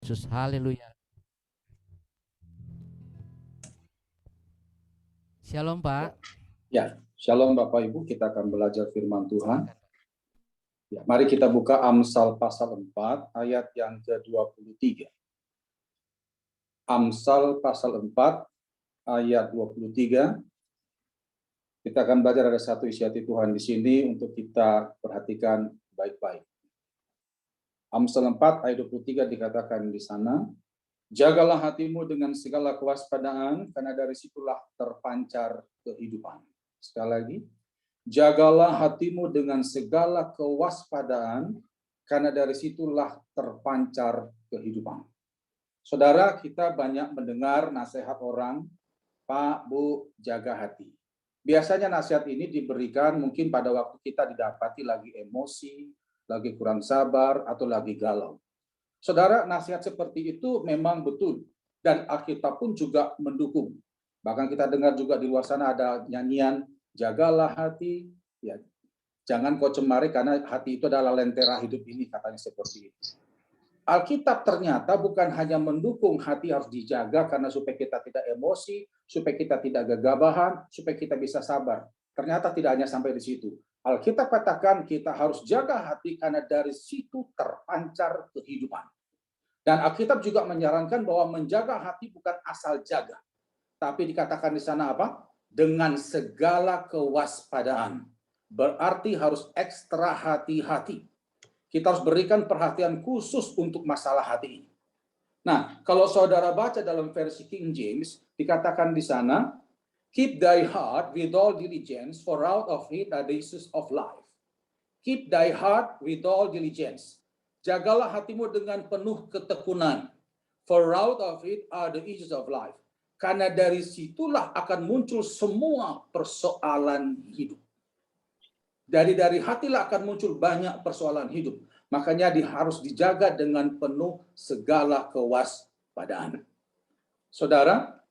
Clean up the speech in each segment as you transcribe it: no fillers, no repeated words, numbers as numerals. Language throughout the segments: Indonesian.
Yesus, haleluya. Shalom Pak. Ya, shalom Bapak Ibu, kita akan belajar firman Tuhan. Ya, mari kita buka Amsal pasal 4 ayat yang ke-23. Amsal pasal 4 ayat 23. Kita akan belajar, ada satu isi hati Tuhan di sini untuk kita perhatikan baik-baik. Amsal 4 ayat 23 dikatakan di sana, jagalah hatimu dengan segala kewaspadaan, karena dari situlah terpancar kehidupan. Sekali lagi, jagalah hatimu dengan segala kewaspadaan, karena dari situlah terpancar kehidupan. Saudara, kita banyak mendengar nasihat orang, Pak, Bu, jaga hati. Biasanya nasihat ini diberikan mungkin pada waktu kita didapati lagi emosi, lagi kurang sabar, atau lagi galau. Saudara, nasihat seperti itu memang betul, dan Alkitab pun juga mendukung. Bahkan kita dengar juga di luar sana ada nyanyian, jagalah hati, ya, jangan kau cemari karena hati itu adalah lentera hidup ini, katanya seperti itu. Alkitab ternyata bukan hanya mendukung hati harus dijaga karena supaya kita tidak emosi, supaya kita tidak gagabahan, supaya kita bisa sabar. Ternyata tidak hanya sampai di situ. Alkitab katakan kita harus jaga hati karena dari situ terpancar kehidupan. Dan Alkitab juga menyarankan bahwa menjaga hati bukan asal jaga, tapi dikatakan di sana apa? Dengan segala kewaspadaan. Berarti harus ekstra hati-hati. Kita harus berikan perhatian khusus untuk masalah hati ini. Nah, kalau saudara baca dalam versi King James, dikatakan di sana, keep thy heart with all diligence, for out of it are the issues of life. Keep thy heart with all diligence. Jagalah hatimu dengan penuh ketekunan, for out of it are the issues of life. Karena dari situlah akan muncul semua persoalan hidup. Dari hatilah akan muncul banyak persoalan hidup. Makanya harus dijaga dengan penuh segala kewaspadaan. Saudara,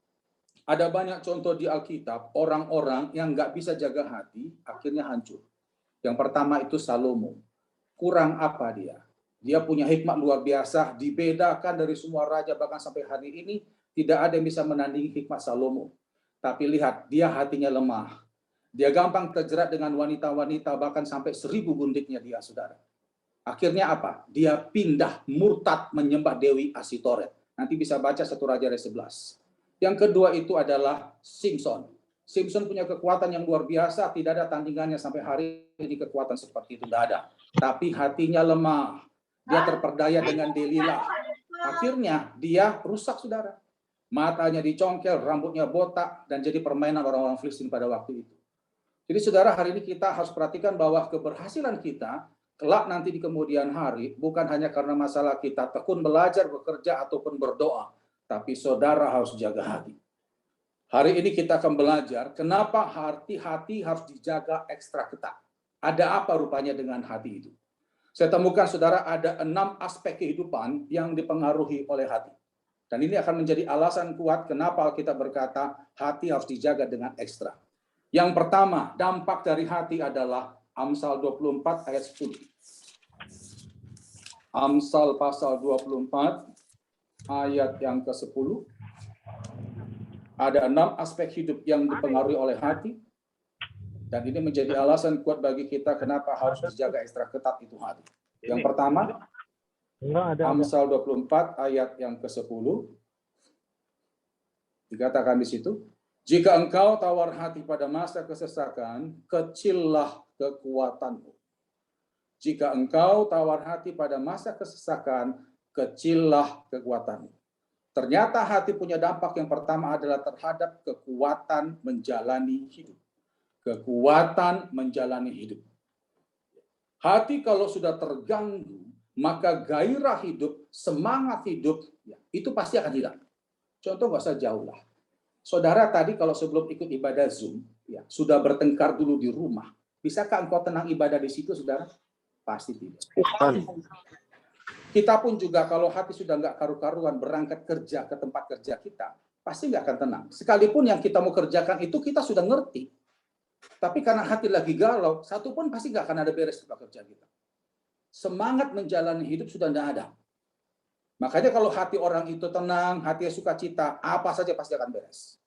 ada banyak contoh di Alkitab, orang-orang yang nggak bisa jaga hati, akhirnya hancur. Yang pertama itu Salomo. Kurang apa dia? Dia punya hikmat luar biasa, dibedakan dari semua raja, bahkan sampai hari ini, tidak ada yang bisa menandingi hikmat Salomo. Tapi lihat, dia hatinya lemah. Dia gampang terjerat dengan wanita-wanita, bahkan sampai 1000 gundiknya dia, saudara. Akhirnya apa? Dia pindah murtad menyembah Dewi Asitoret. Nanti bisa baca 1 Raja 11. Yang kedua itu adalah Simson. Simson punya kekuatan yang luar biasa, tidak ada tandingannya sampai hari ini, kekuatan seperti itu tidak ada. Tapi hatinya lemah. Dia terperdaya dengan Delila. Akhirnya dia rusak, saudara. Matanya dicongkel, rambutnya botak, dan jadi permainan orang-orang Filistin pada waktu itu. Jadi saudara, hari ini kita harus perhatikan bahwa keberhasilan kita kelak nanti di kemudian hari bukan hanya karena masalah kita tekun belajar, bekerja, ataupun berdoa, tapi saudara harus jaga hati. Hari ini kita akan belajar kenapa hati harus dijaga ekstra ketat. Ada apa rupanya dengan hati itu? Saya temukan saudara ada 6 aspek kehidupan yang dipengaruhi oleh hati. Dan ini akan menjadi alasan kuat kenapa kita berkata hati harus dijaga dengan ekstra. Yang pertama, dampak dari hati adalah Amsal 24 ayat 10. Amsal pasal 24 ayat yang ke-10. Ada 6 aspek hidup yang dipengaruhi oleh hati. Dan ini menjadi alasan kuat bagi kita kenapa harus dijaga ekstra ketat itu hati. Yang pertama, Amsal 24 ayat yang ke-10. Dikatakan di situ, jika engkau tawar hati pada masa kesesakan, kecillah kekuatanmu. Jika engkau tawar hati pada masa kesesakan, kecillah kekuatanmu. Ternyata hati punya dampak yang pertama adalah terhadap kekuatan menjalani hidup. Kekuatan menjalani hidup. Hati kalau sudah terganggu, maka gairah hidup, semangat hidup, itu pasti akan hilang. Contoh nggak usah jauh lah. Saudara tadi kalau sebelum ikut ibadah Zoom, ya, sudah bertengkar dulu di rumah. Bisakah engkau tenang ibadah di situ, saudara? Pasti tidak. Kita pun juga kalau hati sudah nggak karu-karuan berangkat kerja ke tempat kerja kita, pasti nggak akan tenang. Sekalipun yang kita mau kerjakan itu kita sudah ngerti. Tapi karena hati lagi galau, satu pun pasti nggak akan ada beres tempat kerja kita. Semangat menjalani hidup sudah tidak ada. Makanya kalau hati orang itu tenang, hati sukacita, apa saja pasti akan beres.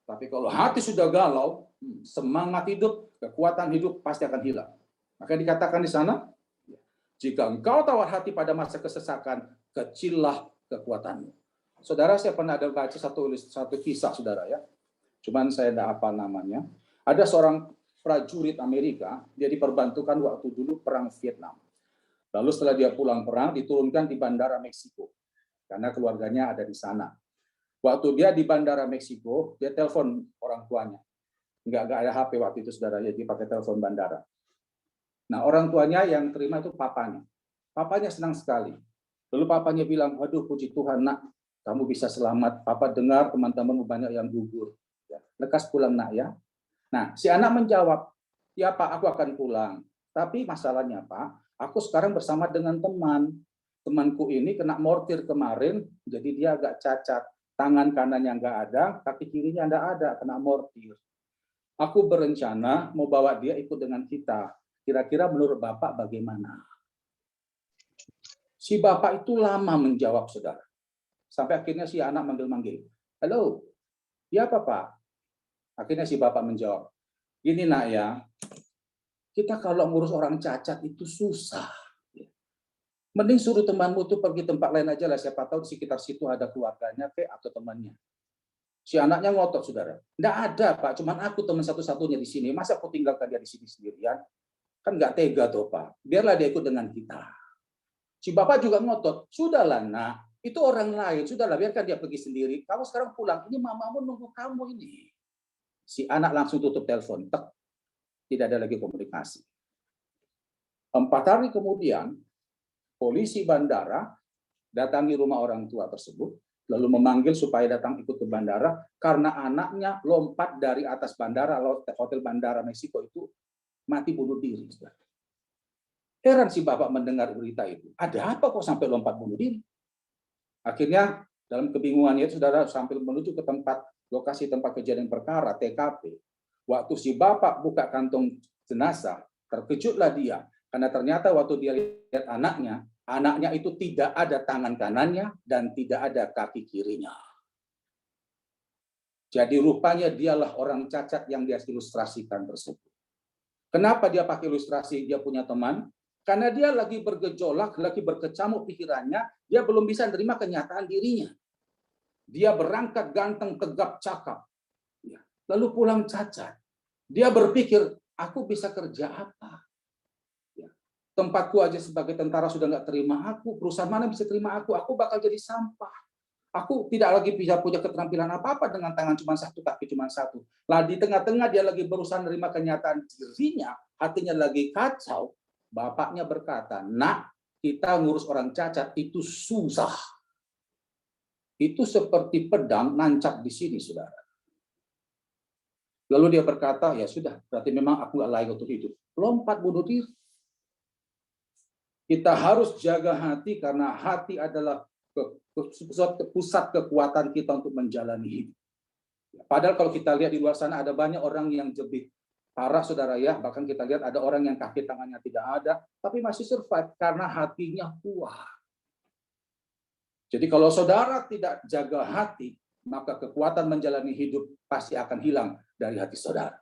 Tapi kalau hati sudah galau, semangat hidup, kekuatan hidup pasti akan hilang. Maka dikatakan di sana, jika engkau tawar hati pada masa kesesakan, kecillah kekuatanmu. Saudara, saya pernah ada baca satu kisah, saudara ya. Cuman saya tidak apa namanya. Ada seorang prajurit Amerika, dia diperbantukan waktu dulu perang Vietnam. Lalu setelah dia pulang perang, diturunkan di bandara Meksiko. Karena keluarganya ada di sana. Waktu dia di bandara Meksiko, dia telepon orang tuanya. Nggak ada HP waktu itu, saudara. Dia pakai telepon bandara. Nah, orang tuanya yang terima itu papanya. Papanya senang sekali. Lalu papanya bilang, waduh puji Tuhan nak, kamu bisa selamat. Papa dengar teman-temanmu banyak yang gugur. Ya, lekas pulang nak ya. Nah, si anak menjawab, ya Pak, aku akan pulang. Tapi masalahnya Pak, aku sekarang bersama dengan teman. Temanku ini kena mortir kemarin, jadi dia agak cacat. Tangan kanannya nggak ada, kaki kirinya nggak ada, kena mortir. Aku berencana mau bawa dia ikut dengan kita. Kira-kira menurut Bapak bagaimana? Si Bapak itu lama menjawab, saudara. Sampai akhirnya si anak manggil-manggil. Halo, ya Pak? Akhirnya si Bapak menjawab, gini nak ya, kita kalau ngurus orang cacat itu susah. Mending suruh temanmu tuh pergi tempat lain aja lah, siapa tahu di sekitar situ ada keluarganya atau temannya. Si anaknya ngotot, saudara. Nggak ada Pak, cuman aku teman satu-satunya di sini. Masa aku tinggalkan dia di sini sendirian? Kan nggak tega tuh Pak. Biarlah dia ikut dengan kita. Si Bapak juga ngotot. Sudahlah nak, itu orang lain. Sudahlah, biarkan dia pergi sendiri. Kamu sekarang pulang. Ini mamamu nunggu kamu ini. Si anak langsung tutup telepon. Tek. Tidak ada lagi komunikasi. 4 hari kemudian, polisi bandara datangi rumah orang tua tersebut, lalu memanggil supaya datang ikut ke bandara, karena anaknya lompat dari atas bandara, hotel bandara Meksiko itu, mati bunuh diri. Heran si Bapak mendengar berita itu. Ada apa kok sampai lompat bunuh diri? Akhirnya, dalam kebingungannya, saudara, sambil menuju ke lokasi tempat kejadian perkara, TKP. Waktu si Bapak buka kantong jenazah, terkejutlah dia. Karena ternyata waktu dia lihat anaknya itu tidak ada tangan kanannya dan tidak ada kaki kirinya. Jadi rupanya dialah orang cacat yang dia ilustrasikan tersebut. Kenapa dia pakai ilustrasi dia punya teman? Karena dia lagi bergejolak, lagi berkecamuk pikirannya, dia belum bisa menerima kenyataan dirinya. Dia berangkat ganteng, tegap, cakap. Lalu pulang cacat. Dia berpikir, aku bisa kerja apa? Tempatku aja sebagai tentara sudah nggak terima aku, perusahaan mana bisa terima aku bakal jadi sampah. Aku tidak lagi bisa punya keterampilan apa-apa dengan tangan cuma satu, kaki cuma satu. Lah di tengah-tengah dia lagi berusaha menerima kenyataan dirinya, hatinya lagi kacau. Bapaknya berkata, nak, kita ngurus orang cacat itu susah. Itu seperti pedang nancap di sini, saudara. Lalu dia berkata, ya sudah, berarti memang aku nggak layak untuk hidup. Lompat bunuh diri. Kita harus jaga hati karena hati adalah pusat kekuatan kita untuk menjalani hidup. Padahal kalau kita lihat di luar sana ada banyak orang yang lebih parah, saudara ya. Bahkan kita lihat ada orang yang kaki tangannya tidak ada, tapi masih survive karena hatinya kuat. Jadi kalau saudara tidak jaga hati, maka kekuatan menjalani hidup pasti akan hilang dari hati saudara.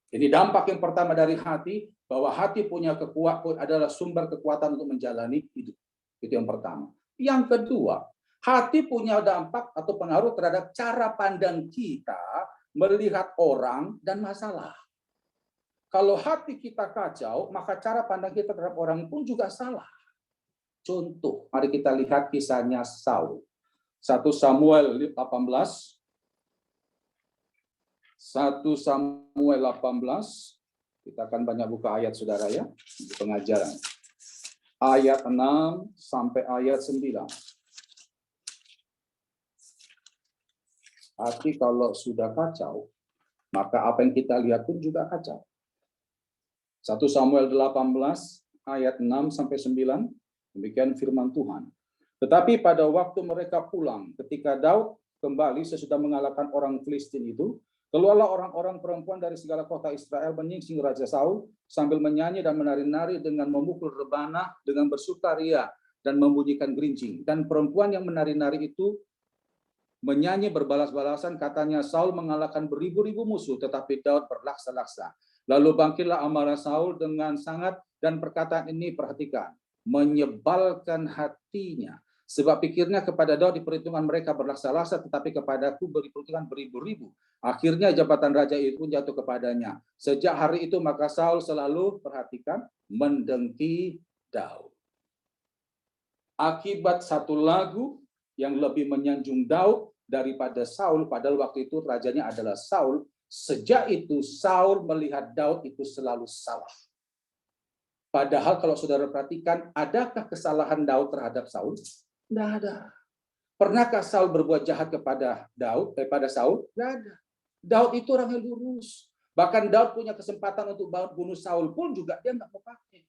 Ini dampak yang pertama dari hati, bahwa hati punya kekuatan adalah sumber kekuatan untuk menjalani hidup. Itu yang pertama. Yang kedua, hati punya dampak atau pengaruh terhadap cara pandang kita melihat orang dan masalah. Kalau hati kita kacau, maka cara pandang kita terhadap orang pun juga salah. Contoh, mari kita lihat kisahnya Saul. 1 Samuel 18. 1 Samuel 18. Kita akan banyak buka ayat, saudara ya, di pengajaran. Ayat 6 sampai ayat 9. Hati kalau sudah kacau, maka apa yang kita lihat pun juga kacau. 1 Samuel 18 ayat 6 sampai 9. Demikian firman Tuhan. Tetapi pada waktu mereka pulang, ketika Daud kembali sesudah mengalahkan orang Filistin itu, keluarlah orang-orang perempuan dari segala kota Israel menyingsing Raja Saul sambil menyanyi dan menari-nari dengan memukul rebana dengan bersukaria. dan membunyikan gerincing. Dan perempuan yang menari-nari itu menyanyi berbalas-balasan, katanya Saul mengalahkan beribu-ribu musuh, tetapi Daud berlaksa-laksa. Lalu bangkitlah amarah Saul dengan sangat, dan perkataan ini perhatikan, menyebalkan hatinya. Sebab pikirnya kepada Daud diperhitungkan mereka berlaksa-laksa, tetapi kepadaku diperhitungkan beribu-ribu. Akhirnya jabatan raja itu jatuh kepadanya. Sejak hari itu maka Saul selalu, perhatikan, mendengki Daud. Akibat satu lagu yang lebih menyanjung Daud daripada Saul, padahal waktu itu rajanya adalah Saul. Sejak itu Saul melihat Daud itu selalu salah. Padahal kalau saudara perhatikan, adakah kesalahan Daud terhadap Saul? Tidak ada. Pernahkah Saul berbuat jahat kepada Saul? Tidak ada. Daud itu orang yang lurus. Bahkan Daud punya kesempatan untuk bunuh Saul pun juga dia nggak mau pakai.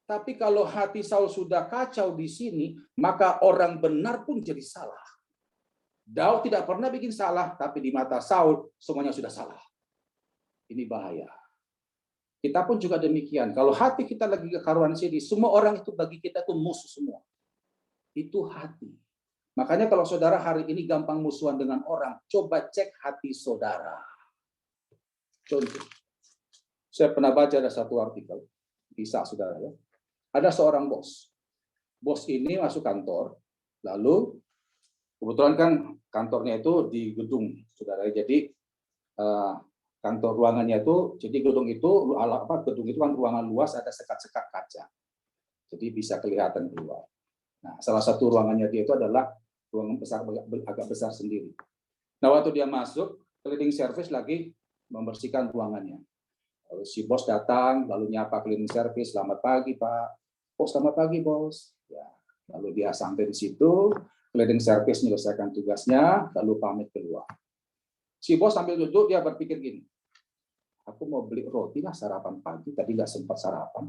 Tapi kalau hati Saul sudah kacau di sini, maka orang benar pun jadi salah. Daud tidak pernah bikin salah, tapi di mata Saul semuanya sudah salah. Ini bahaya. Kita pun juga demikian. Kalau hati kita lagi kekaruan sini, semua orang itu bagi kita itu musuh semua. Itu hati. Makanya kalau saudara hari ini gampang musuhan dengan orang, coba cek hati saudara. Contoh, saya pernah baca ada satu artikel, bisa saudara ya. Ada seorang bos. Bos ini masuk kantor, lalu kebetulan kan kantornya itu di gedung, saudara. Jadi kantor ruangannya itu, jadi gedung itu kan ruangan luas, ada sekat-sekat kaca. Jadi bisa kelihatan keluar. Nah, salah satu ruangannya dia itu adalah ruangan besar, agak besar sendiri. Nah, waktu dia masuk, cleaning service lagi membersihkan ruangannya. Lalu si bos datang, lalu nyapa cleaning service, "Selamat pagi, Pak." "Oh, selamat pagi, bos." Ya, lalu dia sampai di situ, cleaning service menyelesaikan tugasnya, lalu pamit keluar. Si bos sambil duduk, dia berpikir gini, "Aku mau beli roti lah sarapan pagi, tadi nggak sempat sarapan."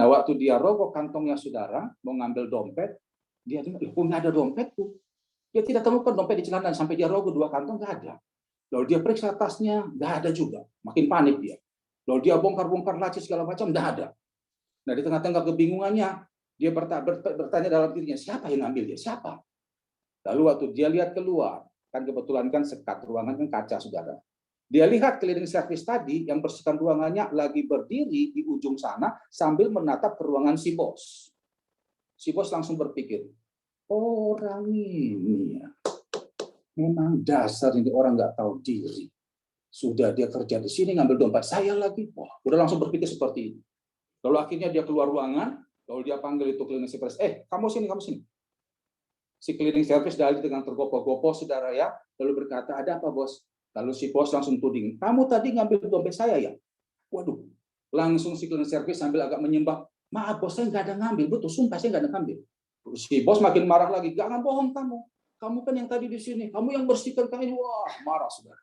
Nah, waktu dia rokok kantongnya saudara, mau ngambil dompet, dia dengar, "Loh, nggak ada dompetku." Dia tidak temukan dompet di celana, sampai dia rokok 2 kantong, nggak ada. Lalu dia periksa tasnya, nggak ada juga. Makin panik dia. Lalu dia bongkar-bongkar laci segala macam, nggak ada. Nah, di tengah-tengah kebingungannya, dia bertanya dalam dirinya, siapa yang ngambil dia? Siapa? Lalu waktu dia lihat keluar, kan kebetulan kan sekat ruangan kan kaca, saudara. Dia lihat cleaning service tadi yang bersihkan ruangannya lagi berdiri di ujung sana sambil menatap ke ruangan si bos. Si bos langsung berpikir, orang ini ya, memang dasar ini orang nggak tahu diri. Sudah dia kerja di sini ngambil dompet saya lagi. Wah, udah langsung berpikir seperti itu. Lalu akhirnya dia keluar ruangan, lalu dia panggil itu cleaning service, kamu sini, kamu sini. Si cleaning service dari dengan tergopoh-gopoh, saudara ya, lalu berkata, "Ada apa, bos?" Lalu si bos langsung tuding, "Kamu tadi ngambil dompet saya ya?" Waduh, langsung si cleaning service sambil agak menyembah, "Maaf bos, saya nggak ada ngambil, betul, sumpah saya nggak ada ngambil." Si bos makin marah lagi, "Jangan bohong kamu. Kamu kan yang tadi di sini, kamu yang bersihkan kain." Wah, marah saudara.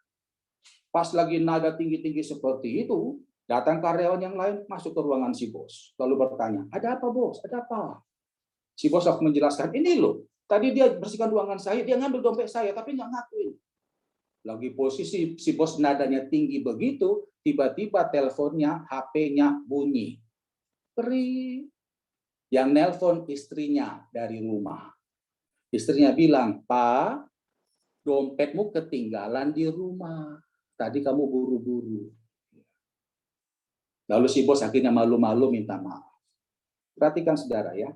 Pas lagi nada tinggi-tinggi seperti itu, datang karyawan yang lain masuk ke ruangan si bos. Lalu bertanya, "Ada apa bos? Ada apa?" Si bos langsung menjelaskan, "Ini loh, tadi dia bersihkan ruangan saya, dia ngambil dompet saya, tapi nggak ngakuin." Lagi posisi si bos nadanya tinggi begitu, tiba-tiba teleponnya, HP-nya bunyi. Peri. Yang nelpon istrinya dari rumah. Istrinya bilang, "Pak, dompetmu ketinggalan di rumah. Tadi kamu buru-buru." Lalu si bos akhirnya malu-malu minta maaf. Perhatikan saudara ya,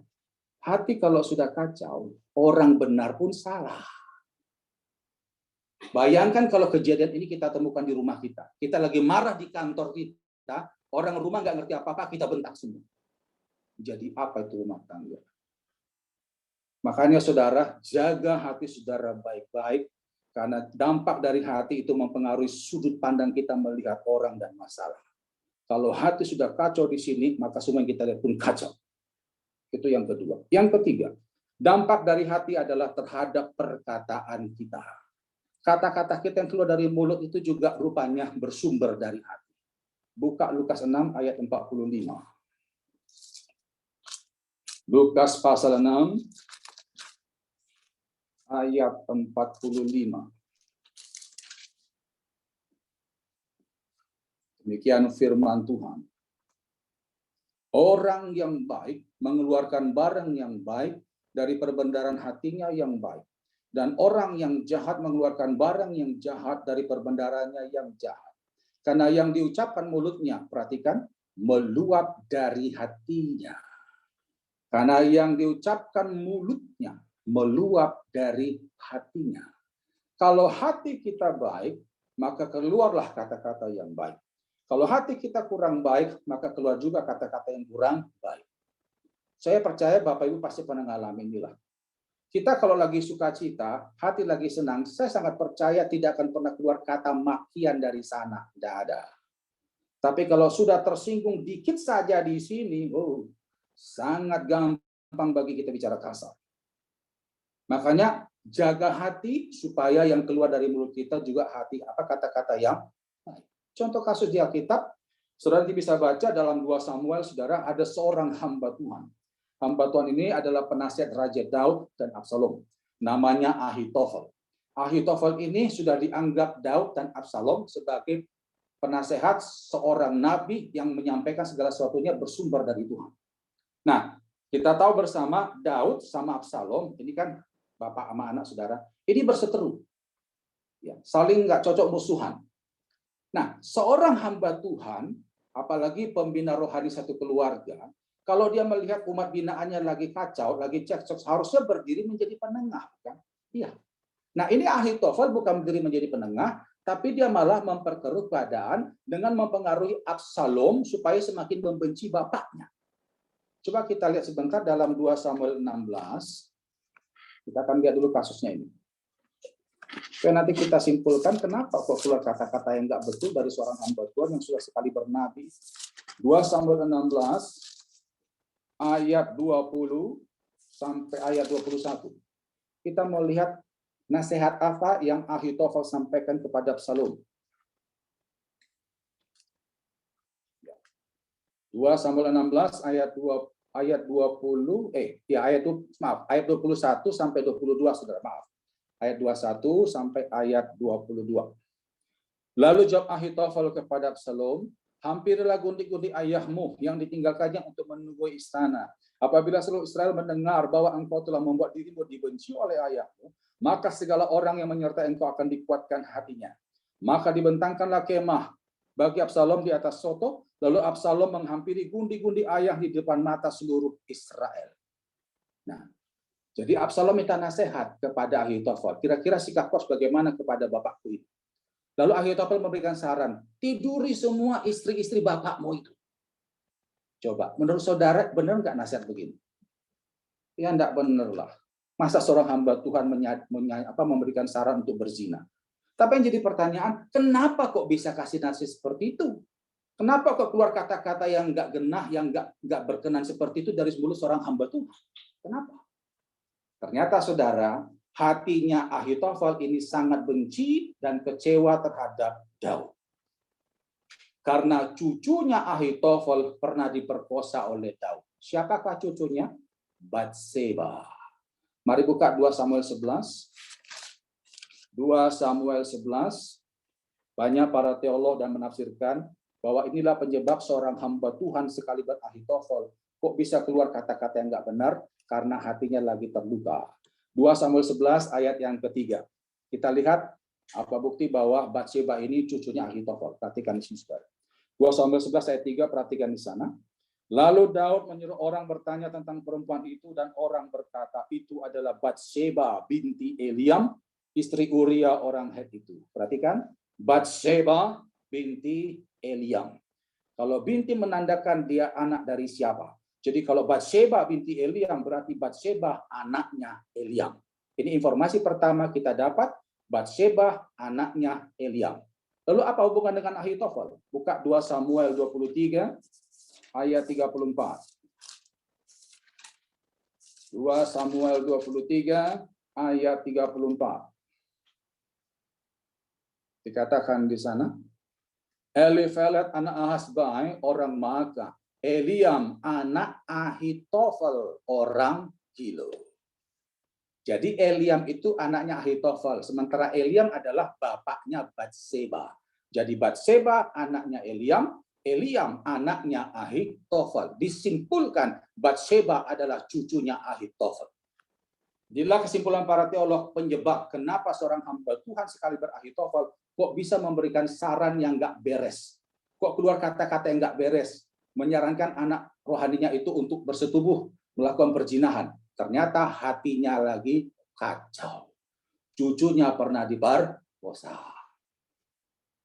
hati kalau sudah kacau, orang benar pun salah. Bayangkan kalau kejadian ini kita temukan di rumah kita. Kita lagi marah di kantor kita, orang rumah nggak ngerti apa-apa, kita bentak semua. Jadi apa itu rumah tangga? Makanya saudara, jaga hati saudara baik-baik, karena dampak dari hati itu mempengaruhi sudut pandang kita melihat orang dan masalah. Kalau hati sudah kacau di sini, maka semua yang kita lihat pun kacau. Itu yang kedua. Yang ketiga, dampak dari hati adalah terhadap perkataan kita. Kata-kata kita yang keluar dari mulut itu juga rupanya bersumber dari hati. Buka Lukas 6 ayat 45. Lukas pasal 6 ayat 45. Demikian firman Tuhan. Orang yang baik mengeluarkan barang yang baik dari perbendaharaan hatinya yang baik. Dan orang yang jahat mengeluarkan barang yang jahat dari perbendaharaannya yang jahat. Karena yang diucapkan mulutnya, perhatikan, meluap dari hatinya. Karena yang diucapkan mulutnya, meluap dari hatinya. Kalau hati kita baik, maka keluarlah kata-kata yang baik. Kalau hati kita kurang baik, maka keluar juga kata-kata yang kurang baik. Saya percaya Bapak Ibu pasti pernah mengalami inilah. Kita kalau lagi sukacita, hati lagi senang, saya sangat percaya tidak akan pernah keluar kata makian dari sana. Tidak ada. Tapi kalau sudah tersinggung dikit saja di sini, sangat gampang bagi kita bicara kasar. Makanya jaga hati supaya yang keluar dari mulut kita juga kata-kata yang baik. Contoh kasus di Alkitab, saudara bisa baca dalam 2 Samuel, saudara, ada seorang hamba Tuhan. Hamba Tuhan ini adalah penasihat Raja Daud dan Absalom. Namanya Ahitofel. Ahitofel ini sudah dianggap Daud dan Absalom sebagai penasehat seorang nabi yang menyampaikan segala sesuatunya bersumber dari Tuhan. Nah, kita tahu bersama Daud sama Absalom, ini kan bapak sama anak saudara, ini berseteru. Ya, saling nggak cocok musuhan. Nah, seorang hamba Tuhan, apalagi pembina rohani satu keluarga, kalau dia melihat umat binaannya lagi kacau, lagi cekcok, harusnya berdiri menjadi penengah, kan? Iya. Nah, ini Ahitofel bukan berdiri menjadi penengah, tapi dia malah memperkeruh keadaan dengan mempengaruhi Absalom supaya semakin membenci bapaknya. Coba kita lihat sebentar dalam 2 Samuel 16. Kita akan lihat dulu kasusnya ini. Supaya nanti kita simpulkan kenapa kok keluar kata-kata yang nggak betul dari seorang hamba Tuhan yang sudah sekali bernabi. 2 Samuel 16 ayat 20 sampai ayat 21. Kita mau lihat nasihat apa yang Ahitofel sampaikan kepada Absalom. 2 Samuel 16 ayat 21 sampai 22, saudara, maaf. Ayat 21 sampai ayat 22. Lalu jawab Ahitofel kepada Absalom, hampirlah gundik-gundik ayahmu yang ditinggalkannya untuk menunggu istana. Apabila seluruh Israel mendengar bahwa engkau telah membuat dirimu dibenci oleh ayahmu, maka segala orang yang menyertai engkau akan dikuatkan hatinya. Maka dibentangkanlah kemah bagi Absalom di atas soto, lalu Absalom menghampiri gundi-gundi ayah di depan mata seluruh Israel. Nah, jadi Absalom minta nasihat kepada Ahitofel. Kira-kira sikap kau bagaimana kepada bapakku itu? Lalu Ahitofel memberikan saran, tiduri semua istri-istri bapakmu itu. Coba, menurut saudara benar nggak nasihat begini? Ya enggak benar lah. Masa seorang hamba Tuhan memberikan saran untuk berzina? Tapi yang jadi pertanyaan, kenapa kok bisa kasih nasihat seperti itu? Kenapa kok keluar kata-kata yang nggak genah, yang nggak berkenan seperti itu dari mulut seorang hamba Tuhan? Kenapa? Ternyata saudara, hatinya Ahitofel ini sangat benci dan kecewa terhadap Daud. Karena cucunya Ahitofel pernah diperkosa oleh Daud. Siapakah cucunya? Batseba. Mari buka 2 Samuel 11. 2 Samuel 11. Banyak para teolog dan menafsirkan bahwa inilah penyebab seorang hamba Tuhan sekaliber Ahitofel kok bisa keluar kata-kata yang nggak benar karena hatinya lagi terluka. 2 Samuel 11 ayat yang ketiga. Kita lihat apa bukti bahwa Batseba ini cucunya Ahitofel. Perhatikan di sini, saudara. 2 Samuel 11 ayat 3, perhatikan di sana. Lalu Daud menyuruh orang bertanya tentang perempuan itu dan orang berkata itu adalah Batseba binti Eliam, istri Uria orang Het itu. Perhatikan, Batseba binti Eliam. Kalau binti menandakan dia anak dari siapa? Jadi kalau Batseba binti Eliam berarti Batseba anaknya Eliam. Ini informasi pertama kita dapat, Batseba anaknya Eliam. Lalu apa hubungan dengan Ahitofel? Buka 2 Samuel 23 ayat 34. 2 Samuel 23 ayat 34. Dikatakan di sana, Elifelet anak Ahasbai orang Maaka, Eliam anak Ahitofel orang Gilo. Jadi Eliam itu anaknya Ahitofel, sementara Eliam adalah bapaknya Batseba. Jadi Batseba anaknya Eliam, Eliam anaknya Ahitofel. Disimpulkan Batsheba adalah cucunya Ahitofel. Inilah kesimpulan para teolog penyebab kenapa seorang hamba Tuhan sekaliber Ahitofel kok bisa memberikan saran yang nggak beres. Kok keluar kata-kata yang nggak beres. Menyarankan anak rohaninya itu untuk bersetubuh, melakukan perzinahan. Ternyata hatinya lagi kacau. Cucunya pernah diperkosa.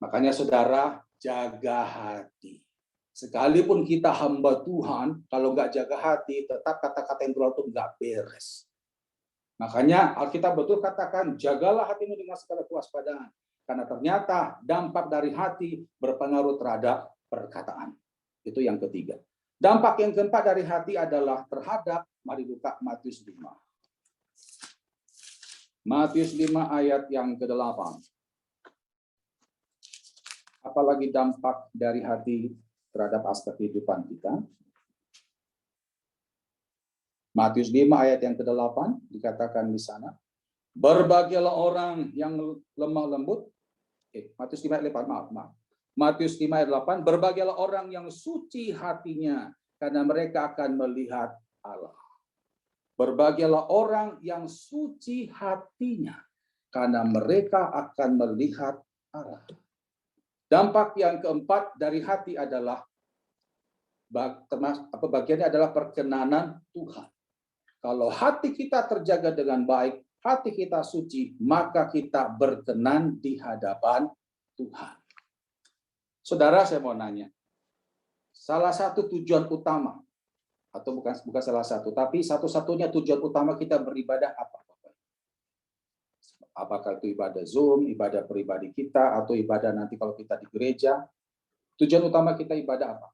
Makanya saudara, jaga hati. Sekalipun kita hamba Tuhan, kalau nggak jaga hati, tetap kata-kata yang keluar itu nggak beres. Makanya Alkitab betul katakan, jagalah hatimu dengan segala kewaspadaan. Karena ternyata dampak dari hati berpengaruh terhadap perkataan. Itu yang ketiga. Dampak yang keempat dari hati adalah terhadap, mari buka Matius 5. Matius 5 ayat yang ke-8. Apalagi dampak dari hati terhadap aspek kehidupan kita. Matius 5 ayat yang ke-8 dikatakan di sana, berbahagialah orang yang lemah lembut. Matius 5 ayat 8, maaf. Matius 5 ayat 8, berbahagialah orang yang suci hatinya, karena mereka akan melihat Allah. Berbahagialah orang yang suci hatinya, karena mereka akan melihat Allah. Dampak yang keempat dari hati adalah bagiannya adalah perkenanan Tuhan. Kalau hati kita terjaga dengan baik, hati kita suci, maka kita berkenan di hadapan Tuhan. Saudara, saya mau nanya, salah satu tujuan utama, atau bukan salah satu, tapi satu-satunya tujuan utama kita beribadah apa? Apakah itu ibadah Zoom, ibadah pribadi kita, atau ibadah nanti kalau kita di gereja? Tujuan utama kita ibadah apa?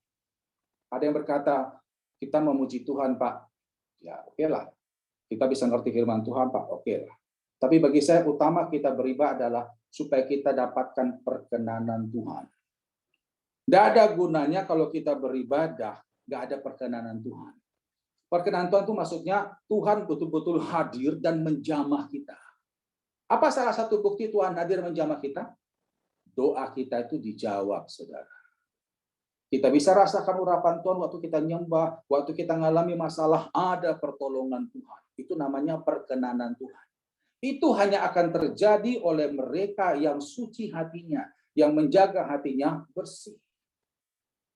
Ada yang berkata, kita memuji Tuhan, Pak. Ya, oke lah. Kita bisa ngerti firman Tuhan, Pak. Oke lah. Tapi bagi saya, utama kita beribadah adalah supaya kita dapatkan perkenanan Tuhan. Tidak ada gunanya kalau kita beribadah, nggak ada perkenanan Tuhan. Perkenanan Tuhan itu maksudnya Tuhan betul-betul hadir dan menjamah kita. Apa salah satu bukti Tuhan hadir menjamah kita? Doa kita itu dijawab, saudara. Kita bisa rasakan urapan Tuhan waktu kita nyembah, waktu kita mengalami masalah, ada pertolongan Tuhan. Itu namanya perkenanan Tuhan. Itu hanya akan terjadi oleh mereka yang suci hatinya, yang menjaga hatinya bersih.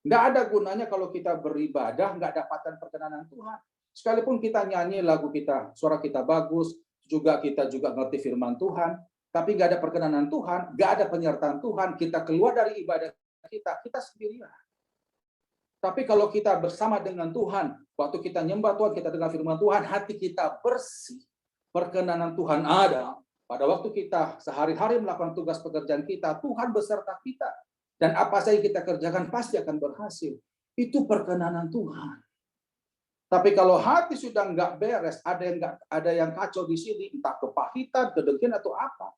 Nggak ada gunanya kalau kita beribadah, nggak dapatkan perkenanan Tuhan. Sekalipun kita nyanyi lagu kita, suara kita bagus, kita juga ngerti firman Tuhan, tapi nggak ada perkenanan Tuhan, nggak ada penyertaan Tuhan, kita keluar dari ibadah kita sendirian. Tapi kalau kita bersama dengan Tuhan, waktu kita nyembah Tuhan, kita dengar firman Tuhan, hati kita bersih, perkenanan Tuhan ada. Pada waktu kita sehari-hari melakukan tugas pekerjaan kita, Tuhan beserta kita. Dan apa saja kita kerjakan pasti akan berhasil. Itu perkenanan Tuhan. Tapi kalau hati sudah nggak beres, ada yang kacau di sini, entah kepahitan, kedengkian atau apa,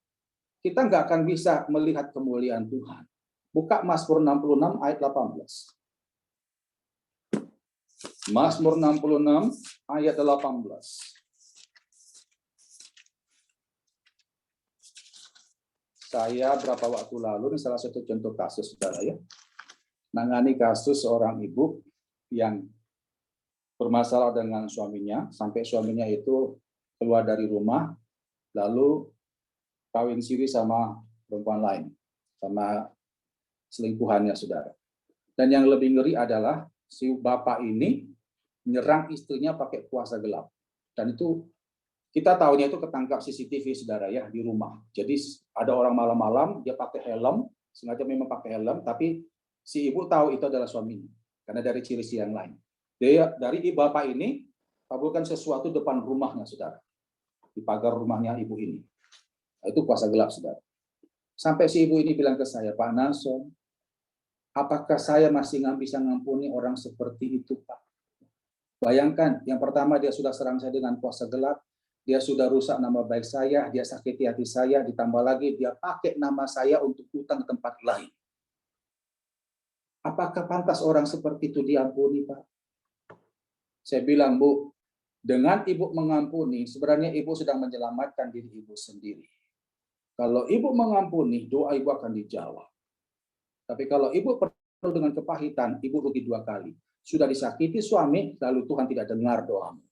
kita nggak akan bisa melihat kemuliaan Tuhan. Buka Mazmur 66 ayat 18. Mazmur 66 ayat 18. Saya berapa waktu lalu, ini salah satu contoh kasus, saudara ya, nangani kasus seorang ibu yang bermasalah dengan suaminya, sampai suaminya itu keluar dari rumah, lalu kawin siri sama perempuan lain, sama selingkuhannya, saudara. Dan yang lebih ngeri adalah si bapak ini menyerang istrinya pakai puasa gelap. Dan itu kita tahunya itu ketangkap CCTV, saudara ya, di rumah. Jadi ada orang malam-malam, dia pakai helm, sengaja memang pakai helm, tapi si ibu tahu itu adalah suaminya, karena dari ciri-ciri yang lain. Dari bapak ini kabulkan sesuatu depan rumahnya, saudara, di pagar rumahnya ibu ini. Nah, itu puasa gelap, saudara. Sampai si ibu ini bilang ke saya, Pak Nason, apakah saya masih bisa ngampuni orang seperti itu, Pak? Bayangkan, yang pertama dia sudah serang saya dengan puasa gelap, dia sudah rusak nama baik saya, dia sakiti hati saya, ditambah lagi dia pakai nama saya untuk utang ke tempat lain. Apakah pantas orang seperti itu diampuni, Pak? Saya bilang, Bu, dengan ibu mengampuni, sebenarnya ibu sedang menyelamatkan diri ibu sendiri. Kalau ibu mengampuni, doa ibu akan dijawab. Tapi kalau ibu dengan kepahitan, ibu rugi 2 kali. Sudah disakiti suami, lalu Tuhan tidak dengar doamu.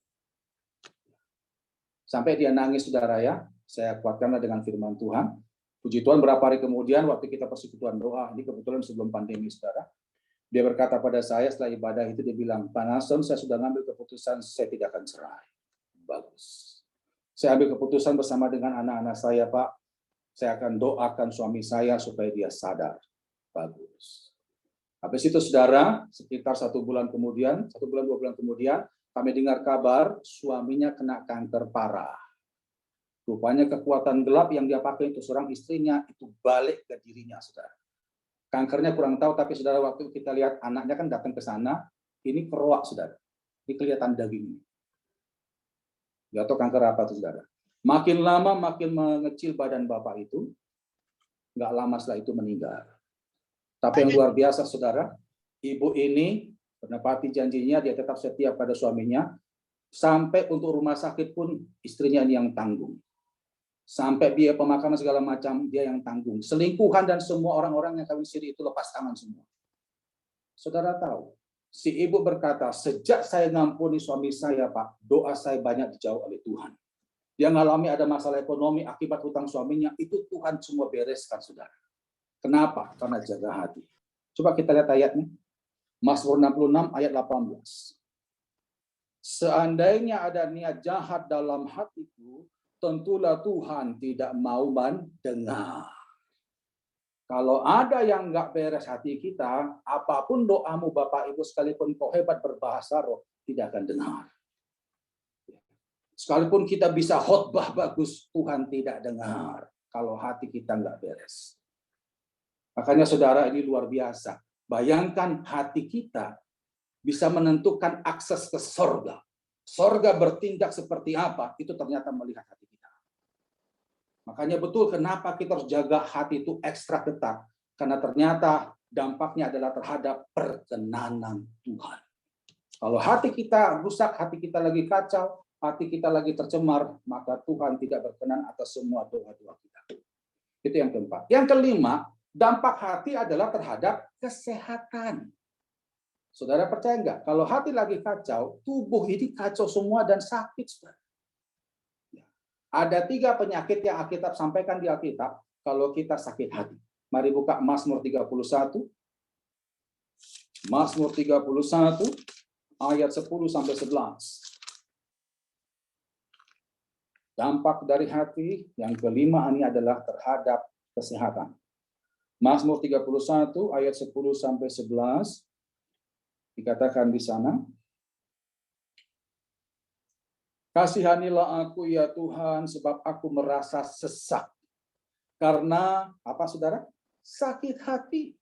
Sampai dia nangis, saudara ya. Saya kuatkanlah dengan firman Tuhan. Puji Tuhan, berapa hari kemudian waktu kita persekutuan doa, ini kebetulan sebelum pandemi, saudara. Dia berkata pada saya setelah ibadah itu, dia bilang, Pak Nason, saya sudah ngambil keputusan, saya tidak akan cerai. Bagus. Saya ambil keputusan bersama dengan anak-anak saya, Pak. Saya akan doakan suami saya supaya dia sadar. Bagus. Habis itu, saudara, sekitar 1 bulan kemudian, 1 bulan 2 bulan kemudian, kami dengar kabar suaminya kena kanker parah. Rupanya kekuatan gelap yang dia pakai untuk seorang istrinya itu balik ke dirinya, saudara. Kankernya kurang tahu, tapi saudara, waktu kita lihat anaknya kan datang ke sana, ini keroak, saudara. Ini kelihatan dagingnya. Nggak tahu kanker apa itu, saudara. Makin lama makin mengecil badan bapak itu, nggak lama setelah itu meninggal. Tapi yang luar biasa, saudara, ibu ini menepati janjinya, dia tetap setia pada suaminya, sampai untuk rumah sakit pun istrinya ini yang tanggung. Sampai biaya pemakaman segala macam dia yang tanggung. Selingkuhan dan semua orang-orang yang kawin siri itu lepas tangan semua. Saudara tahu, si ibu berkata, sejak saya ngampuni suami saya, Pak, doa saya banyak dijawab oleh Tuhan. Dia mengalami ada masalah ekonomi akibat hutang suaminya, itu Tuhan semua bereskan, saudara. Kenapa? Karena jaga hati. Coba kita lihat ayatnya. Mazmur 66 ayat 18. Seandainya ada niat jahat dalam hatiku, tentulah Tuhan tidak mau mendengar. Kalau ada yang nggak beres hati kita, apapun doamu Bapak Ibu, sekalipun kau hebat berbahasa roh, tidak akan dengar. Sekalipun kita bisa khotbah bagus, Tuhan tidak dengar kalau hati kita nggak beres. Makanya saudara, ini luar biasa. Bayangkan hati kita bisa menentukan akses ke sorga. Sorga bertindak seperti apa, itu ternyata melihat hati kita. Makanya betul kenapa kita harus jaga hati itu ekstra ketat. Karena ternyata dampaknya adalah terhadap perkenanan Tuhan. Kalau hati kita rusak, hati kita lagi kacau, hati kita lagi tercemar, maka Tuhan tidak berkenan atas semua doa-doa kita. Itu yang keempat. Yang kelima, dampak hati adalah terhadap kesehatan. Saudara percaya enggak? Kalau hati lagi kacau, tubuh ini kacau semua dan sakit. Saudara. Ada 3 penyakit yang Alkitab sampaikan di Alkitab kalau kita sakit hati. Mari buka Mazmur 31. Mazmur 31 ayat 10 sampai 11. Dampak dari hati yang kelima ini adalah terhadap kesehatan. Mazmur 31 ayat 10 sampai 11 dikatakan di sana, kasihanilah aku ya Tuhan, sebab aku merasa sesak. Karena apa, saudara? Sakit hati.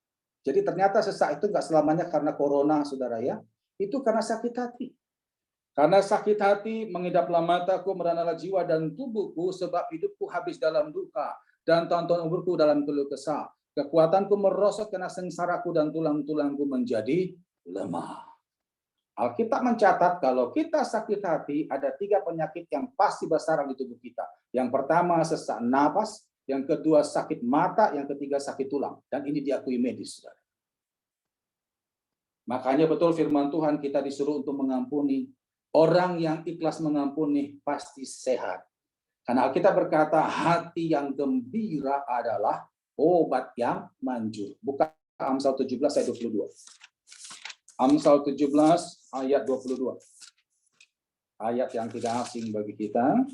Jadi ternyata sesak itu nggak selamanya karena corona, saudara ya. Itu karena sakit hati. Karena sakit hati mengidaplah mataku, meranalah jiwa dan tubuhku, sebab hidupku habis dalam duka, dan tahun-tahun umurku dalam keluh kesah. Kekuatanku merosot karena sengsaraku, dan tulang-tulangku menjadi lemah. Alkitab mencatat kalau kita sakit hati, ada 3 penyakit yang pasti bersarang di tubuh kita. Yang pertama sesak napas, yang kedua sakit mata, yang ketiga sakit tulang. Dan ini diakui medis, saudara. Makanya betul firman Tuhan, kita disuruh untuk mengampuni. Orang yang ikhlas mengampuni pasti sehat. Karena Alkitab berkata, hati yang gembira adalah obat yang manjur. Buka Amsal 17 ayat 22. Amsal 17 ayat 22. Ayat yang tidak asing bagi kita.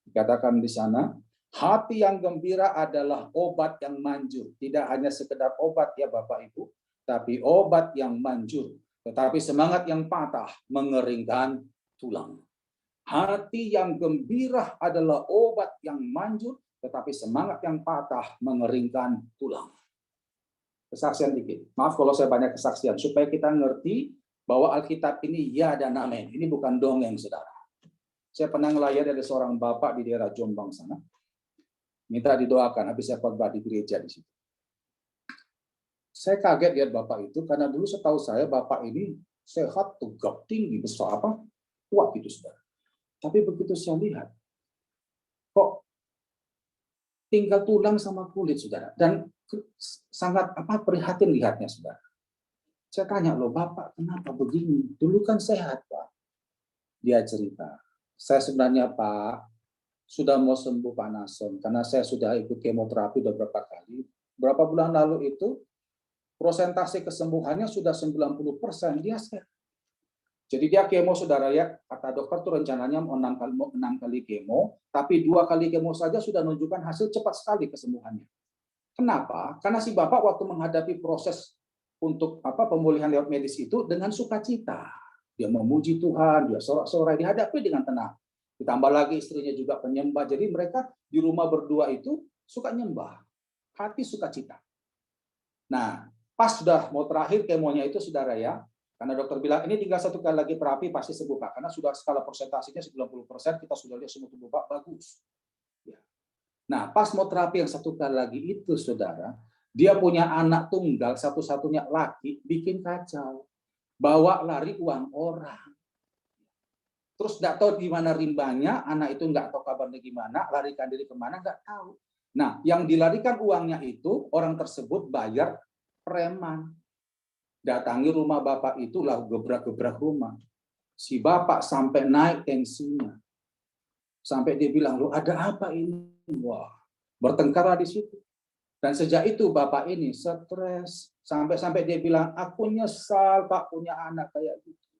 Dikatakan di sana, hati yang gembira adalah obat yang manjur. Tidak hanya sekedar obat ya Bapak Ibu, tapi obat yang manjur. Tetapi semangat yang patah mengeringkan tulang. Hati yang gembira adalah obat yang manjur, tetapi semangat yang patah mengeringkan tulang. Kesaksian dikit. Maaf kalau saya banyak kesaksian, supaya kita ngerti bahwa Alkitab ini ya dan amin. Ini bukan dongeng, saudara. Saya pernah ngelayani dari seorang bapak di daerah Jombang sana. Minta didoakan, habis saya khotbah di gereja di situ. Saya kaget lihat bapak itu, karena dulu setahu saya bapak ini sehat, tegap, tinggi, besar, kuat gitu, saudara. Tapi begitu saya lihat, kok tinggal tulang sama kulit, saudara. Dan sangat prihatin lihatnya, saudara. Saya tanya, loh Bapak kenapa begini? Dulu kan sehat, Pak. Dia cerita, saya sebenarnya Pak, sudah mau sembuh Pak Nason, karena saya sudah ikut kemoterapi beberapa kali. Berapa bulan lalu itu, prosentase kesembuhannya sudah 90%, dia sehat. Jadi dia kemo, saudara ya, kata dokter tuh rencananya mau 6 kali kemo, tapi 2 kali kemo saja sudah menunjukkan hasil cepat sekali kesembuhannya. Kenapa? Karena si Bapak waktu menghadapi proses untuk pemulihan lewat medis itu dengan sukacita. Dia memuji Tuhan, dia sorak-sorai, dihadapi dengan tenang. Ditambah lagi istrinya juga penyembah. Jadi mereka di rumah berdua itu suka nyembah. Hati sukacita. Nah, pas sudah mau terakhir kemonya itu, saudara ya, karena dokter bilang ini tinggal 1 kali lagi terapi pasti sembuh Pak. Karena sudah skala persentasenya 90%, kita sudah lihat semua tubuh Pak bagus. Ya. Nah, pas mau terapi yang 1 kali lagi itu, saudara, dia punya anak tunggal, satu-satunya laki, bikin kacau. Bawa lari uang orang. Terus nggak tahu di mana rimbanya, anak itu nggak tahu kabarnya gimana, larikan diri kemana, nggak tahu. Nah, yang dilarikan uangnya itu, orang tersebut bayar preman. Datangi rumah Bapak itu, lah gebrak-gebrak rumah. Si Bapak sampai naik tensinya. Sampai dia bilang, loh ada apa ini? Wah, bertengkar di situ. Dan sejak itu Bapak ini stres. Sampai dia bilang, aku nyesal Pak punya anak kayak gitu.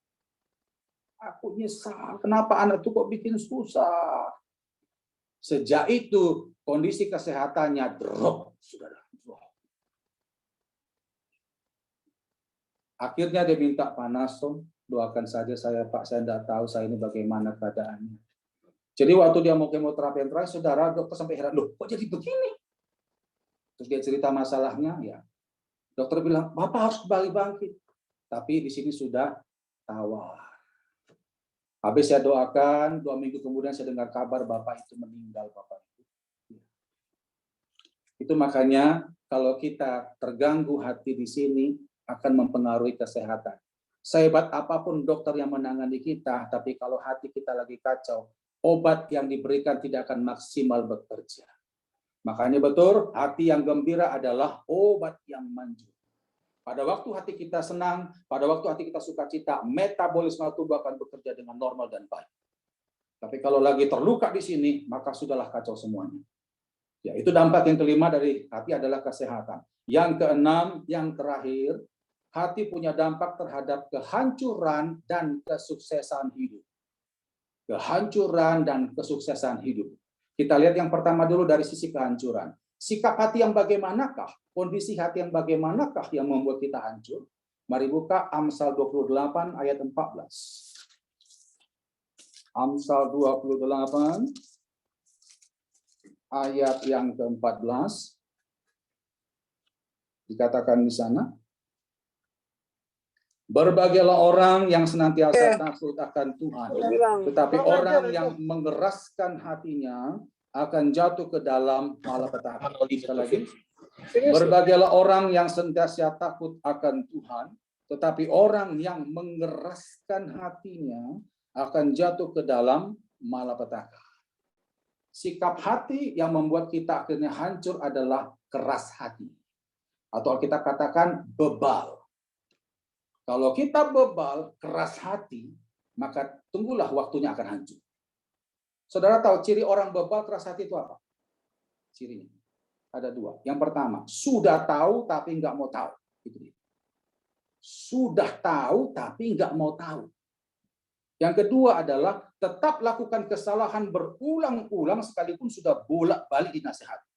Aku nyesal, kenapa anak itu kok bikin susah. Sejak itu kondisi kesehatannya drop, saudara. Akhirnya dia minta Pak Nason, doakan saja saya Pak, saya tidak tahu saya ini bagaimana keadaannya. Jadi waktu dia mau kemoterapi yang terakhir, saudara, dokter sampai heran, loh kok jadi begini? Terus dia cerita masalahnya, ya. Dokter bilang, Bapak harus kembali bangkit. Tapi di sini sudah tawar. Habis saya doakan, 2 minggu kemudian saya dengar kabar Bapak itu meninggal, Bapak itu. Itu makanya kalau kita terganggu hati di sini akan mempengaruhi kesehatan. Sehebat apapun dokter yang menangani kita, tapi kalau hati kita lagi kacau, obat yang diberikan tidak akan maksimal bekerja. Makanya betul, hati yang gembira adalah obat yang manjur. Pada waktu hati kita senang, pada waktu hati kita sukacita, metabolisme tubuh akan bekerja dengan normal dan baik. Tapi kalau lagi terluka di sini, maka sudahlah kacau semuanya. Ya, itu dampak yang kelima dari hati adalah kesehatan. Yang keenam, yang terakhir, hati punya dampak terhadap kehancuran dan kesuksesan hidup. Kehancuran dan kesuksesan hidup. Kita lihat yang pertama dulu dari sisi kehancuran. Sikap hati yang bagaimanakah? Kondisi hati yang bagaimanakah yang membuat kita hancur? Mari buka Amsal 28 ayat 14. Amsal 28 ayat yang ke-14. Dikatakan di sana, berbahagialah orang yang senantiasa takut akan Tuhan, tetapi orang yang mengeraskan hatinya akan jatuh ke dalam malapetaka. Sekali lagi, berbahagialah orang yang senantiasa takut akan Tuhan, tetapi orang yang mengeraskan hatinya akan jatuh ke dalam malapetaka. Sikap hati yang membuat kita akhirnya hancur adalah keras hati. Atau kita katakan bebal. Kalau kita bebal, keras hati, maka tunggulah waktunya akan hancur. Saudara tahu ciri orang bebal, keras hati itu apa? Cirinya ada 2. Yang pertama, sudah tahu tapi nggak mau tahu. Itu dia. Sudah tahu tapi nggak mau tahu. Yang kedua adalah tetap lakukan kesalahan berulang-ulang sekalipun sudah bolak-balik dinasihati.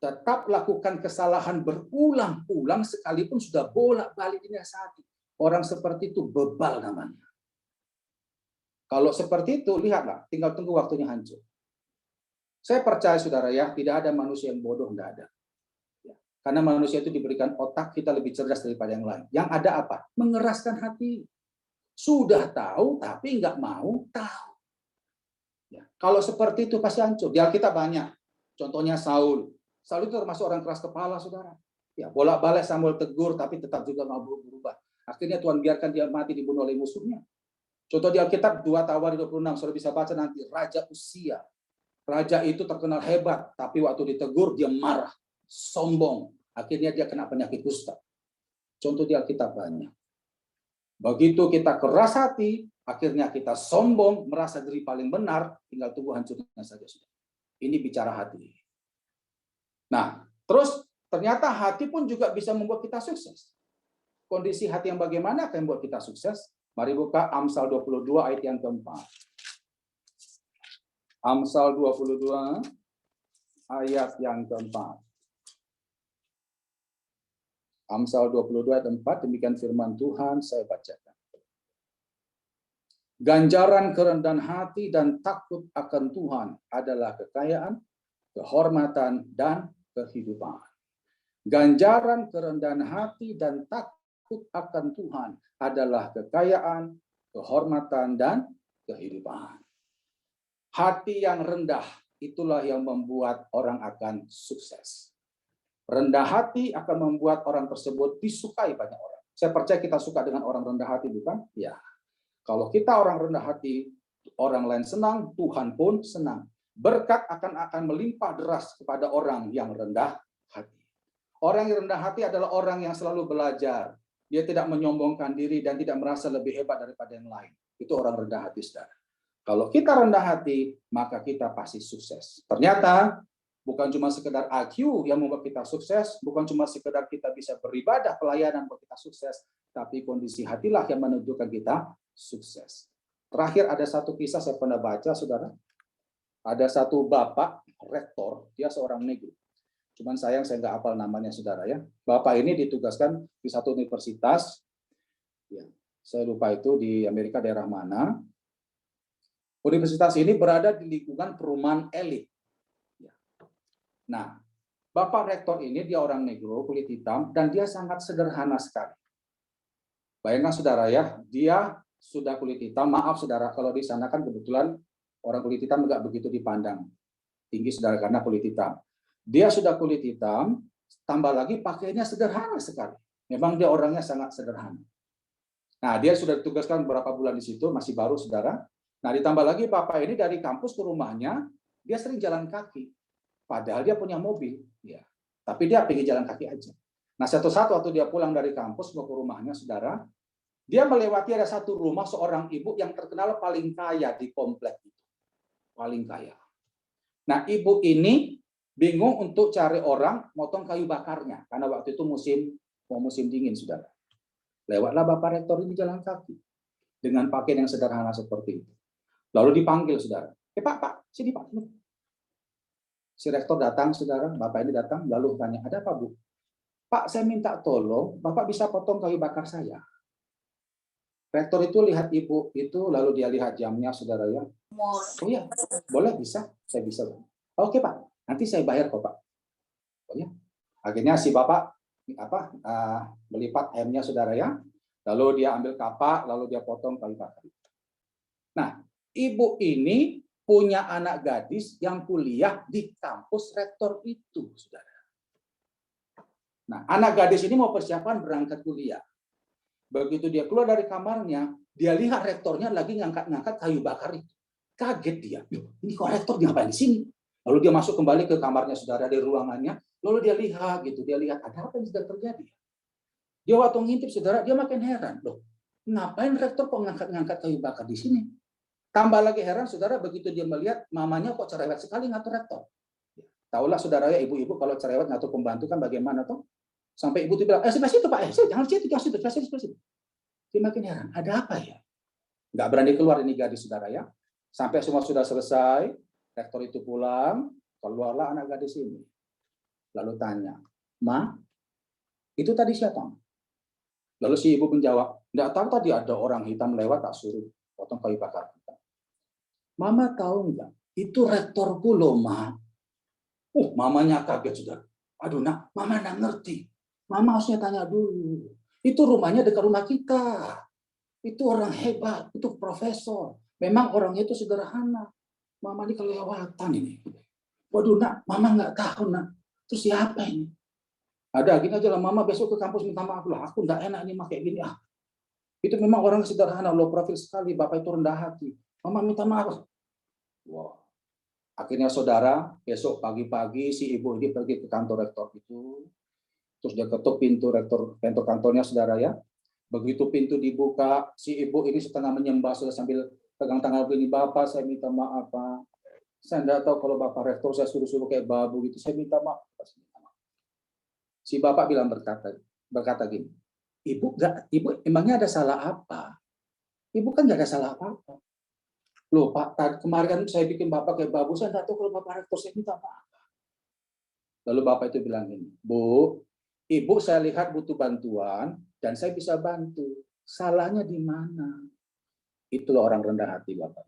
Tetap lakukan kesalahan berulang-ulang sekalipun sudah bolak-balik dinasihati. Orang seperti itu bebal namanya. Kalau seperti itu, lihatlah, tinggal tunggu waktunya hancur. Saya percaya, saudara ya, tidak ada manusia yang bodoh, tidak ada. Ya. Karena manusia itu diberikan otak, kita lebih cerdas daripada yang lain. Yang ada apa? Mengeraskan hati. Sudah tahu, tapi nggak mau tahu. Ya. Kalau seperti itu pasti hancur. Di Alkitab banyak. Contohnya Saul. Saul itu termasuk orang keras kepala, saudara. Ya, bolak-balik Samuel tegur, tapi tetap juga mau berubah. Akhirnya Tuhan biarkan dia mati dibunuh oleh musuhnya. Contoh di Alkitab 2 Tawari 26, saudara bisa baca nanti. Raja Usia. Raja itu terkenal hebat, tapi waktu ditegur dia marah, sombong. Akhirnya dia kena penyakit kusta. Contoh di Alkitab banyak. Begitu kita keras hati, akhirnya kita sombong, merasa diri paling benar, tinggal tunggu hancurnya saja sudah. Ini bicara hati. Nah, terus ternyata hati pun juga bisa membuat kita sukses. Kondisi hati yang bagaimana akan membuat kita sukses? Mari buka Amsal 22 ayat yang keempat. Amsal 22 ayat yang keempat. Amsal 22 ayat 4, demikian firman Tuhan, saya bacakan. Ganjaran kerendahan hati dan takut akan Tuhan adalah kekayaan, kehormatan, dan kehidupan. Ganjaran kerendahan hati dan takut akan Tuhan adalah kekayaan, kehormatan, dan kehidupan. Hati yang rendah, itulah yang membuat orang akan sukses. Rendah hati akan membuat orang tersebut disukai banyak orang. Saya percaya kita suka dengan orang rendah hati, bukan? Ya. Kalau kita orang rendah hati, orang lain senang, Tuhan pun senang. Berkat akan melimpah deras kepada orang yang rendah hati. Orang yang rendah hati adalah orang yang selalu belajar. Dia tidak menyombongkan diri dan tidak merasa lebih hebat daripada yang lain. Itu orang rendah hati, saudara. Kalau kita rendah hati, maka kita pasti sukses. Ternyata bukan cuma sekedar IQ yang membuat kita sukses, bukan cuma sekedar kita bisa beribadah, pelayanan buat kita sukses, tapi kondisi hatilah yang menentukan kita sukses. Terakhir ada satu kisah saya pernah baca, saudara. Ada satu bapak rektor, dia seorang negro. Cuman sayang saya nggak hafal namanya, saudara ya. Bapak ini ditugaskan di satu universitas, ya, saya lupa itu di Amerika daerah mana. Universitas ini berada di lingkungan perumahan elit. Nah, Bapak Rektor ini dia orang negro, kulit hitam, dan dia sangat sederhana sekali. Bayangkan saudara ya, dia sudah kulit hitam, maaf saudara, kalau di sana kan kebetulan orang kulit hitam nggak begitu dipandang tinggi saudara karena kulit hitam. Dia sudah kulit hitam, tambah lagi pakaiannya sederhana sekali. Memang dia orangnya sangat sederhana. Nah, dia sudah ditugaskan beberapa bulan di situ, masih baru saudara. Nah, ditambah lagi Bapak ini dari kampus ke rumahnya, dia sering jalan kaki. Padahal dia punya mobil, ya. Tapi dia pergi jalan kaki aja. Nah, satu-satu waktu dia pulang dari kampus mau ke rumahnya, saudara, dia melewati ada satu rumah seorang ibu yang terkenal paling kaya di komplek itu. Paling kaya. Nah, ibu ini bingung untuk cari orang motong kayu bakarnya, karena waktu itu musim dingin, saudara. Lewatlah Bapak Rektor ini jalan kaki dengan pakaian yang sederhana seperti itu. Lalu dipanggil, saudara. Pak, sini Pak. Si rektor datang, saudara. Bapak ini datang, lalu tanya, ada apa Bu? Pak, saya minta tolong, Bapak bisa potong kayu bakar saya. Rektor itu lihat ibu itu, lalu dia lihat jamnya, saudara ya. Oh iya, boleh, bisa. Saya bisa. Oke Pak, nanti saya bayar kok Pak. Oh ya. Akhirnya si Bapak melipat hemnya, saudara ya. Lalu dia ambil kapak, lalu dia potong kayu bakar. Nah, ibu ini punya anak gadis yang kuliah di kampus rektor itu, saudara. Nah, anak gadis ini mau persiapan berangkat kuliah. Begitu dia keluar dari kamarnya, dia lihat rektornya lagi ngangkat-ngangkat kayu bakar itu. Kaget dia. Ini kok rektor ngapain di sini? Lalu dia masuk kembali ke kamarnya, saudara, di ruangannya. Lalu dia lihat gitu, dia lihat ada apa yang sedang terjadi. Dia waktu ngintip, saudara, dia makin heran. Loh, ngapain rektor kok ngangkat-ngangkat kayu bakar di sini? Tambah lagi heran, saudara, begitu dia melihat mamanya kok cerewet sekali ngatur rektor. Tahulah saudara ya, ibu-ibu kalau cerewet ngatur pembantu kan bagaimana toh? Sampai ibu itu bilang, sebelah situ Pak, jangan sebelah situ. Dia makin heran, ada apa ya? Nggak berani keluar ini gadis, saudara ya. Sampai semua sudah selesai, rektor itu pulang, keluarlah anak gadis ini. Lalu tanya, Ma, itu tadi siapa? Lalu si ibu menjawab, nggak tahu tadi ada orang hitam lewat tak suruh potong kayu bakar. Mama tahu nggak? Itu rektorku loh, Ma. Mamanya kaget sudah. Aduh, nak, Mama nggak ngerti. Mama harusnya tanya dulu. Itu rumahnya dekat rumah kita. Itu orang hebat, itu profesor. Memang orangnya itu sederhana. Mama ini kelewatan ini. Waduh, nak, Mama nggak tahu, nak. Terus siapa ini? Ada, gini aja lah, Mama besok ke kampus minta maaf lah. Aku nggak enak ini pakai gini. Itu memang orang sederhana, low profil sekali. Bapak itu rendah hati. Mama minta maaf. Wow. Akhirnya saudara, besok pagi-pagi si ibu ini pergi ke kantor rektor itu, terus dia ketuk pintu kantornya saudara ya. Begitu pintu dibuka, si ibu ini setengah menyembah sudah sambil pegang tangan begini, Bapak saya minta maaf Pak. Saya enggak tahu kalau Bapak rektor saya suruh-suruh kayak babu gitu, saya minta maaf. Si Bapak bilang berkata gini, Ibu emangnya ada salah apa? Ibu kan nggak ada salah apa-apa. Loh Pak, kemarin kan saya bikin Bapak kayak babu, saya enggak tahu kalau Bapak rektor saya minta maaf. Lalu Bapak itu bilang gini, Bu, Ibu saya lihat butuh bantuan dan saya bisa bantu. Salahnya di mana? Itulah orang rendah hati Bapak.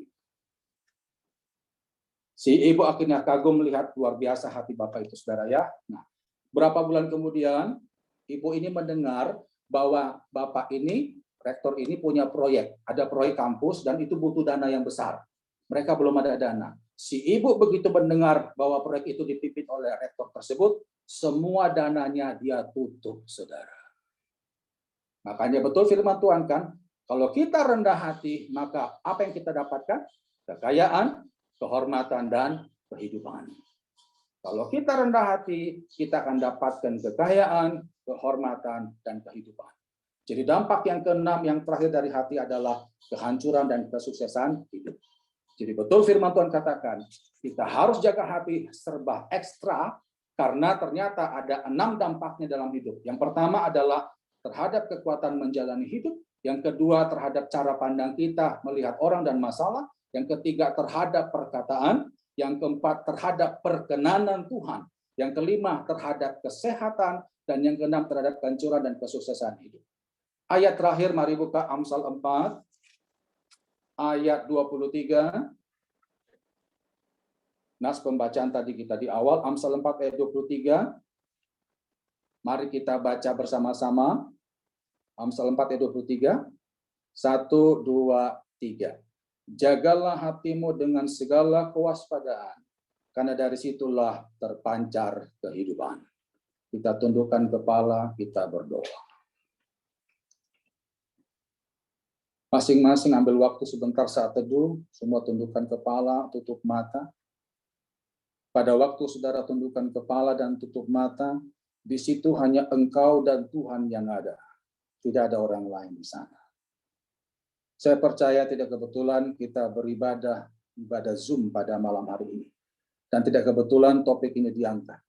Si ibu akhirnya kagum melihat luar biasa hati Bapak itu, saudara ya. Nah, berapa bulan kemudian, ibu ini mendengar bahwa Bapak ini, rektor ini punya proyek. Ada proyek kampus dan itu butuh dana yang besar. Mereka belum ada dana. Si ibu begitu mendengar bahwa proyek itu dipimpin oleh rektor tersebut, semua dananya dia tutup, saudara. Makanya betul firman Tuhan kan, kalau kita rendah hati, maka apa yang kita dapatkan? Kekayaan, kehormatan, dan kehidupan. Kalau kita rendah hati, kita akan dapatkan kekayaan, kehormatan, dan kehidupan. Jadi dampak yang keenam, yang terakhir dari hati adalah kehancuran dan kesuksesan hidup. Jadi betul firman Tuhan katakan, kita harus jaga hati serba ekstra, karena ternyata ada 6 dampaknya dalam hidup. Yang pertama adalah terhadap kekuatan menjalani hidup. Yang kedua terhadap cara pandang kita melihat orang dan masalah. Yang ketiga terhadap perkataan. Yang keempat terhadap perkenanan Tuhan. Yang kelima terhadap kesehatan. Dan yang keenam terhadap kehancuran dan kesuksesan hidup. Ayat terakhir mari buka Amsal 4 ayat 23. Nas pembacaan tadi kita di awal, Amsal 4 ayat 23. Mari kita baca bersama-sama. Amsal 4 ayat 23. 1, 2, 3. Jagalah hatimu dengan segala kewaspadaan, karena dari situlah terpancar kehidupan. Kita tundukkan kepala, kita berdoa. Masing-masing ambil waktu sebentar saat teduh, semua tundukkan kepala, tutup mata. Pada waktu saudara tundukkan kepala dan tutup mata, di situ hanya engkau dan Tuhan yang ada. Tidak ada orang lain di sana. Saya percaya tidak kebetulan kita beribadah, ibadah Zoom pada malam hari ini. Dan tidak kebetulan topik ini diangkat.